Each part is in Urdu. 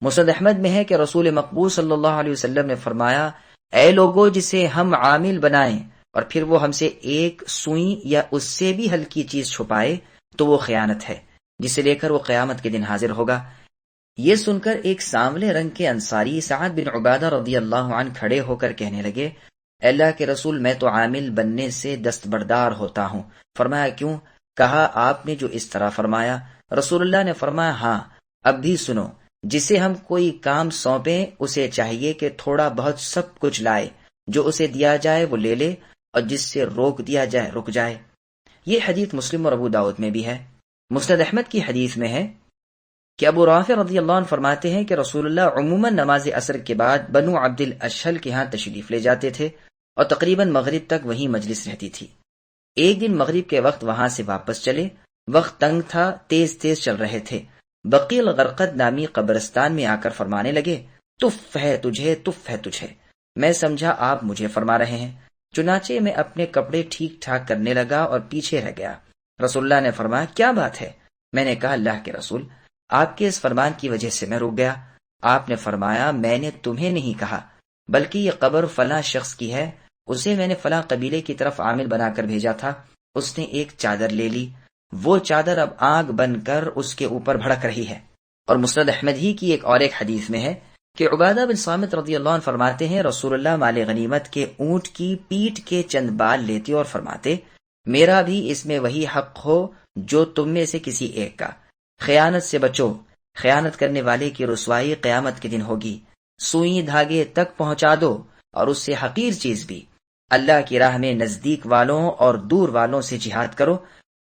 مسند احمد میں ہے کہ رسول مقبول صلی اللہ علیہ وسلم نے فرمایا، اے لوگو، جسے ہم عامل بنائیں اور پھر وہ ہم سے ایک سوئی یا اس سے بھی ہلکی چیز چھپائے تو وہ خیانت ہے، جسے لے کر وہ قیامت کے دن حاضر ہوگا۔ یہ سن کر ایک سانولے رنگ کے انصاری سعد بن عبادہ رضی اللہ عنہ کھڑے ہو کر کہنے لگے، اللہ کے رسول، میں تو عامل بننے سے دستبردار ہوتا ہوں۔ فرمایا، کیوں؟ کہا، آپ نے جو اس طرح فرمایا۔ رسول اللہ نے فرمایا، ہاں، اب بھی سنو، جسے ہم کوئی کام سونپیں اسے چاہیے کہ تھوڑا بہت سب کچھ لائے، جو اسے دیا جائے وہ لے لے، اور جس سے روک دیا جائے رک جائے۔ یہ حدیث مسلم اور ابو داؤد میں بھی ہے۔ مسند احمد کی حدیث میں ہے کہ ابو رافع رضی اللہ عنہ فرماتے ہیں کہ رسول اللہ عموماً نماز عصر کے بعد بنو عبد الاشہل کے ہاں تشریف لے جاتے تھے اور تقریباً مغرب تک وہیں مجلس رہتی تھی۔ ایک دن مغرب کے وقت وہاں سے واپس چلے، وقت تنگ تھا، تیز تیز چل رہے تھے۔ بقیع الغرقد نامی قبرستان میں آ کر فرمانے لگے، تف ہے تجھے، تف ہے تجھے۔ میں سمجھا آپ مجھے فرما رہے ہیں، چنانچہ میں اپنے کپڑے ٹھیک ٹھاک کرنے لگا اور پیچھے رہ گیا۔ رسول اللہ نے فرمایا، کیا بات ہے؟ میں نے کہا، اللہ کے رسول، آپ کے اس فرمان کی وجہ سے میں رک گیا۔ آپ نے فرمایا، میں نے تمہیں نہیں کہا، بلکہ یہ قبر فلاں شخص کی ہے، اسے میں نے فلاں قبیلے کی طرف عامل بنا کر بھیجا تھا، اس نے ایک چادر لے لی، وہ چادر اب آگ بن کر اس کے اوپر بھڑک رہی ہے۔ اور مسند احمد ہی کی ایک حدیث میں ہے کہ عبادہ بن صامت رضی اللہ عنہ فرماتے ہیں، رسول اللہ مال غنیمت کے اونٹ کی پیٹھ کے چند بال لیتے اور فرماتے، میرا بھی اس میں وہی حق ہو جو تم میں سے کسی ایک کا۔ خیانت سے بچو، خیانت کرنے والے کی رسوائی قیامت کے دن ہوگی۔ سوئی دھاگے تک پہنچا دو، اور اس سے حقیر چیز بھی۔ اللہ کی راہ میں نزدیک والوں اور دور والوں سے جہاد کرو،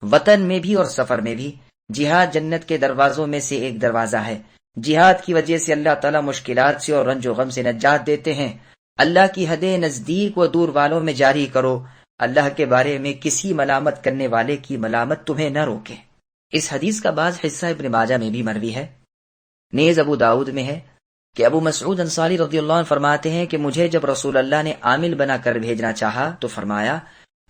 وطن میں بھی اور سفر میں بھی۔ جہاد جنت کے دروازوں میں سے ایک دروازہ ہے۔ جہاد کی وجہ سے اللہ تعالیٰ مشکلات سے اور رنج و غم سے نجات دیتے ہیں۔ اللہ کی حدیں نزدیک و دور والوں میں جاری کرو، اللہ کے بارے میں کسی ملامت کرنے والے کی ملامت تمہیں نہ روکے۔ اس حدیث کا بعض حصہ ابن ماجہ میں بھی مروی ہے۔ نیز ابو داؤد میں ہے کہ ابو مسعود انصاری رضی اللہ عنہ فرماتے ہیں کہ مجھے جب رسول اللہ نے عامل بنا کر بھیجنا چاہا تو فرمایا،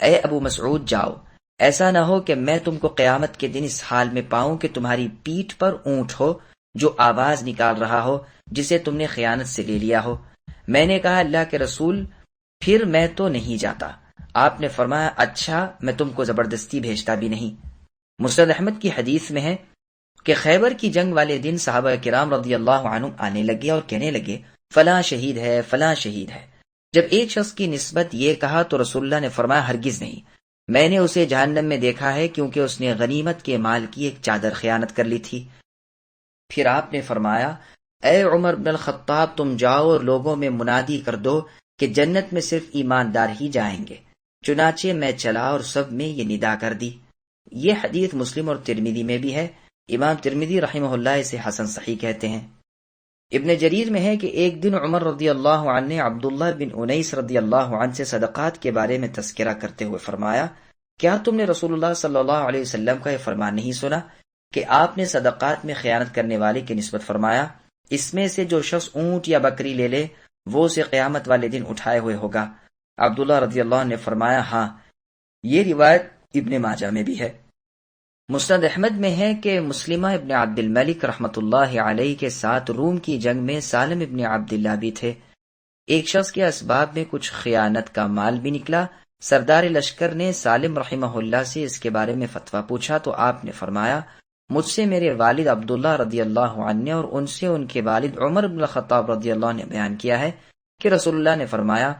اے ابو مسعود، جاؤ، ایسا نہ ہو کہ میں تم کو قیامت کے دن اس حال میں پاؤں کہ تمہاری پیٹھ پر اونٹ ہو جو آواز نکال رہا ہو، جسے تم نے خیانت سے لے لیا ہو۔ میں نے کہا، اللہ کے رسول، پھر میں تو نہیں جاتا۔ آپ نے فرمایا، اچھا، میں تم کو زبردستی بھیجتا بھی نہیں۔ مسند احمد کی حدیث میں ہے کہ خیبر کی جنگ والے دن صحابہ کرام رضی اللہ عنہم آنے لگے اور کہنے لگے، فلاں شہید ہے، فلاں شہید ہے۔ جب ایک شخص کی نسبت یہ کہا تو رسول اللہ نے فرمایا، ہرگز نہیں، میں نے اسے جہنم میں دیکھا ہے، کیونکہ اس نے غنیمت کے مال کی ایک چادر خیانت کر لی تھی۔ پھر آپ نے فرمایا، اے عمر بن الخطاب، تم جاؤ اور لوگوں میں منادی کر دو کہ جنت میں صرف ایماندار ہی جائیں گے۔ چنانچہ میں چلا اور سب میں یہ ندا کر دی۔ یہ حدیث مسلم اور ترمذی میں بھی ہے۔ امام ترمذی رحمہ اللہ اسے حسن صحیح کہتے ہیں۔ ابن جریر میں ہے کہ ایک دن عمر رضی اللہ عنہ نے عبداللہ بن انیس رضی اللہ عنہ سے صدقات کے بارے میں تذکرہ کرتے ہوئے فرمایا، کیا تم نے رسول اللہ صلی اللہ علیہ وسلم کا یہ فرمان نہیں سنا کہ آپ نے صدقات میں خیانت کرنے والے کی نسبت فرمایا، اس میں سے جو شخص اونٹ یا بکری لے لے وہ اسے قیامت والے دن اٹھائے ہوئے ہوگا؟ عبداللہ رضی اللہ عنہ نے فرمایا، ہاں۔ یہ روایت ابن ماجہ میں بھی ہے۔ مسند احمد میں ہے کہ مسلمہ ابن عبد الملک رحمۃ اللہ علیہ کے ساتھ روم کی جنگ میں سالم ابن عبداللہ بھی تھے۔ ایک شخص کے اسباب میں کچھ خیانت کا مال بھی نکلا۔ سردار لشکر نے سالم رحمہ اللہ سے اس کے بارے میں فتویٰ پوچھا تو آپ نے فرمایا، مجھ سے میرے والد عبداللہ رضی اللہ عنہ اور ان سے ان کے والد عمر بن الخطاب رضی اللہ عنہ نے بیان کیا ہے کہ رسول اللہ نے فرمایا،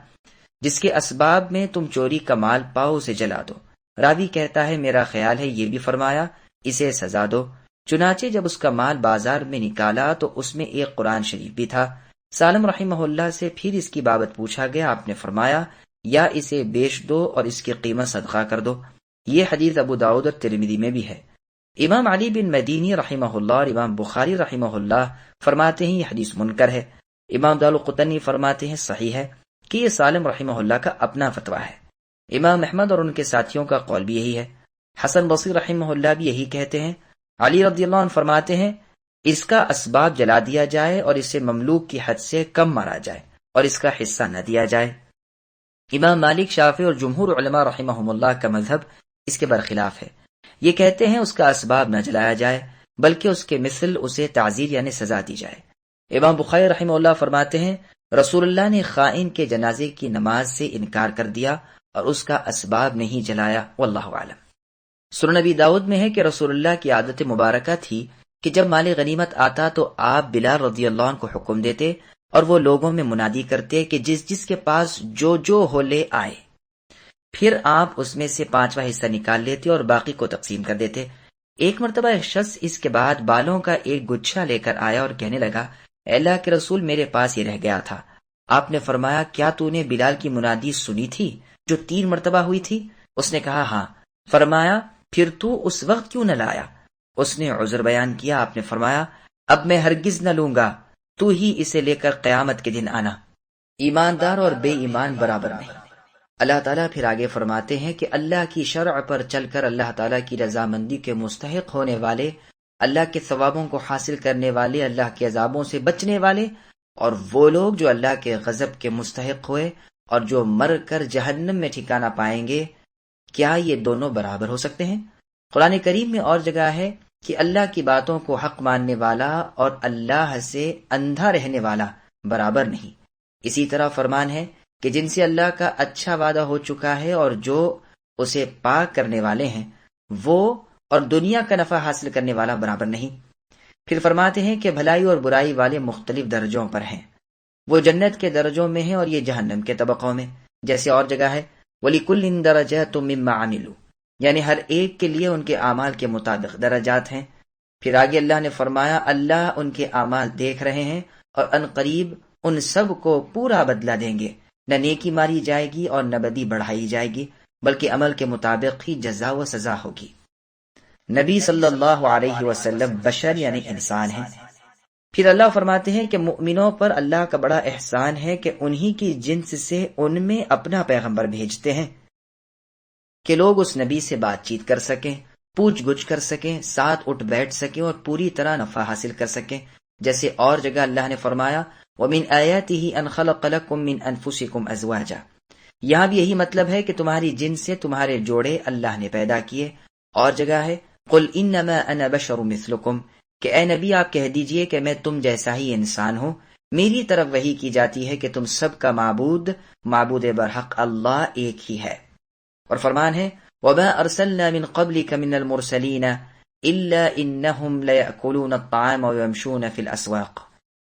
جس کے اسباب میں تم چوری کا مال پاؤ اسے جلا دو۔ راوی کہتا ہے، میرا خیال ہے یہ بھی فرمایا، اسے سزا دو۔ چنانچہ جب اس کا مال بازار میں نکالا تو اس میں ایک قرآن شریف بھی تھا۔ سالم رحمہ اللہ سے پھر اس کی بابت پوچھا گیا، آپ نے فرمایا، یا اسے بیچ دو اور اس کی قیمت صدقہ کر دو۔ یہ حدیث ابو داؤد اور ترمذی میں بھی ہے۔ امام علی بن مدینی رحمہ اللہ اور امام بخاری رحمہ اللہ فرماتے ہیں یہ حدیث منکر ہے۔ امام دارقطنی فرماتے ہیں صحیح ہے، کہ یہ سالم رحمہ اللہ کا اپنا فتویٰ ہے۔ امام احمد اور ان کے ساتھیوں کا قول بھی یہی ہے۔ حسن بصری رحمہ اللہ بھی یہی کہتے ہیں۔ علی رضی اللہ عنہ فرماتے ہیں، اس کا اسباب جلا دیا جائے اور اسے مملوک کی حد سے کم مارا جائے اور اس کا حصہ نہ دیا جائے۔ امام مالک، شافعی اور جمہور علماء رحمہم اللہ کا مذہب اس کے برخلاف ہے۔ یہ کہتے ہیں اس کا اسباب نہ جلایا جائے، بلکہ اس کے مثل اسے تعزیر یعنی سزا دی جائے۔ امام بخاری رحمہ اللہ فرماتے ہیں رسول اللہ نے خائن کے جنازے کی نماز سے انکار کر دیا اور اس کا اسباب نہیں جلایا، واللہ اعلم۔ سنن نبی داؤد میں ہے کہ رسول اللہ کی عادت مبارکہ تھی کہ جب مال غنیمت آتا تو آپ بلال رضی اللہ عنہ کو حکم دیتے اور وہ لوگوں میں منادی کرتے کہ جس جس کے پاس جو ہو لے آئے۔ پھر آپ اس میں سے 5واں حصہ نکال لیتے اور باقی کو تقسیم کر دیتے۔ ایک مرتبہ ایک شخص اس کے بعد بالوں کا ایک گچھا لے کر آیا اور کہنے لگا، اے اللہ کے رسول، میرے پاس یہ رہ گیا تھا۔ آپ نے فرمایا، کیا تو نے بلال کی منادی سنی تھی جو 3 مرتبہ ہوئی تھی؟ اس نے کہا ہاں۔ فرمایا، پھر تو اس وقت کیوں نہ لایا؟ اس نے عذر بیان کیا۔ آپ نے فرمایا، اب میں ہرگز نہ لوں گا، تو ہی اسے لے کر قیامت کے دن آنا۔ ایماندار اور بے ایمان برابر نہیں۔ اللہ تعالیٰ پھر آگے فرماتے ہیں کہ اللہ کی شرع پر چل کر اللہ تعالیٰ کی رضامندی کے مستحق ہونے والے، اللہ کے ثوابوں کو حاصل کرنے والے، اللہ کے عذابوں سے بچنے والے، اور وہ لوگ جو اللہ کے غضب کے مستحق ہوئے اور جو مر کر جہنم میں ٹھکانہ پائیں گے، کیا یہ دونوں برابر ہو سکتے ہیں؟ قرآن کریم میں اور جگہ ہے کہ اللہ کی باتوں کو حق ماننے والا اور اللہ سے اندھا رہنے والا برابر نہیں۔ اسی طرح فرمان ہے کہ جن سے اللہ کا اچھا وعدہ ہو چکا ہے اور جو اسے پاک کرنے والے ہیں، وہ اور دنیا کا نفع حاصل کرنے والا برابر نہیں۔ پھر فرماتے ہیں کہ بھلائی اور برائی والے مختلف درجوں پر ہیں، وہ جنت کے درجوں میں ہیں اور یہ جہنم کے طبقوں میں، جیسے اور جگہ ہے وَلِكُلٍّ دَرَجَاتٌ مِّمَّا عَمِلُوا، یعنی ہر ایک کے لیے ان کے اعمال کے مطابق درجات ہیں۔ پھر آگے اللہ نے فرمایا، اللہ ان کے اعمال دیکھ رہے ہیں اور ان قریب ان سب کو پورا بدلہ دیں گے، نہ نیکی ماری جائے گی اور نہ بدی بڑھائی جائے گی، بلکہ عمل کے مطابق ہی جزا و سزا ہوگی۔ نبی صلی اللہ علیہ وسلم بشر یعنی انسان ہیں۔ پھر اللہ فرماتے ہیں کہ مؤمنوں پر اللہ کا بڑا احسان ہے کہ انہی کی جنس سے ان میں اپنا پیغمبر بھیجتے ہیں کہ لوگ اس نبی سے بات چیت کر سکیں، پوچھ گچھ کر سکیں، ساتھ اٹھ بیٹھ سکیں اور پوری طرح نفع حاصل کر سکیں، جیسے اور جگہ اللہ نے فرمایا وَمِنْ آيَاتِهِ أَنْ خَلَقَ لَكُم مِّنْ أَنفُسِكُمْ أَزْوَاجًا، یہاں بھی یہی مطلب ہے کہ تمہاری جنس سے تمہارے جوڑے اللہ نے پیدا کیے۔ اور جگہ ہے قُلْ إِنَّمَا أَنَا بَشَرٌ مِثْلُكُمْ، کہ اے نبی آپ کہہ دیجئے کہ میں تم جیسا ہی انسان ہوں، میری طرف وحی کی جاتی ہے کہ تم سب کا معبود برحق اللہ ایک ہی ہے۔ اور فرمان ہے وَمَا أَرْسَلْنَا مِن قَبْلِكَ مِنَ الْمُرْسَلِينَ إِلَّا إِنَّهُمْ لَيَأْكُلُونَ الطَّعَامَ وَيَمْشُونَ فِي الْأَسْوَاقِ،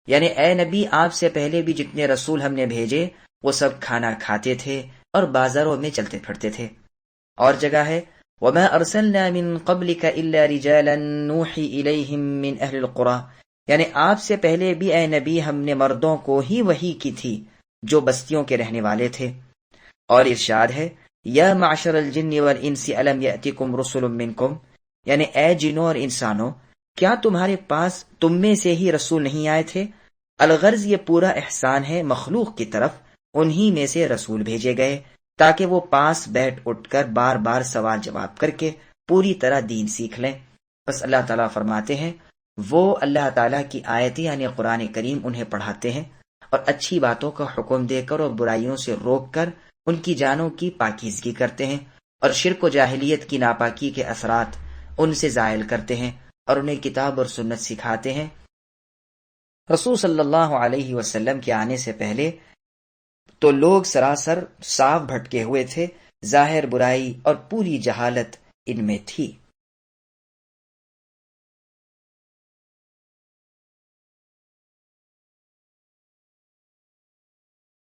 یعنی اے نبی آپ سے پہلے بھی جتنے رسول ہم نے بھیجے وہ سب کھانا کھاتے تھے اور بازاروں میں چلتے پھرتے تھے۔ اور جگہ ہے وَمَا أَرْسَلْنَا مِن قَبْلِكَ إِلَّا رِجَالًا نُوحِي إِلَيْهِم مِّنْ أَهْلِ الْقُرَىٰ، یعنی آپ سے پہلے بھی اے نبی ہم نے مردوں کو ہی وحی کی تھی جو بستیوں کے رہنے والے تھے۔ اور ارشاد ہے یا معشر الجن والانس الم یأتکم رسل منکم، یعنی اے جنوں اور انسانوں کیا تمہارے پاس تم میں سے ہی رسول نہیں آئے تھے؟ الغرض یہ پورا احسان ہے مخلوق کی طرف، انہی میں سے رسول بھیجے گئے تاکہ وہ پاس بیٹھ اٹھ کر بار بار سوال جواب کر کے پوری طرح دین سیکھ لیں۔ بس اللہ تعالیٰ فرماتے ہیں وہ اللہ تعالیٰ کی آیتیں یعنی قرآن کریم انہیں پڑھاتے ہیں اور اچھی باتوں کا حکم دے کر اور برائیوں سے روک کر ان کی جانوں کی پاکیزگی کرتے ہیں، اور شرک و جاہلیت کی ناپاکی کے اثرات ان سے زائل کرتے ہیں اور انہیں کتاب اور سنت سکھاتے ہیں۔ رسول صلی اللہ علیہ وسلم کے آنے سے پہلے تو لوگ سراسر صاف بھٹکے ہوئے تھے، ظاہر برائی اور پوری جہالت ان میں تھی۔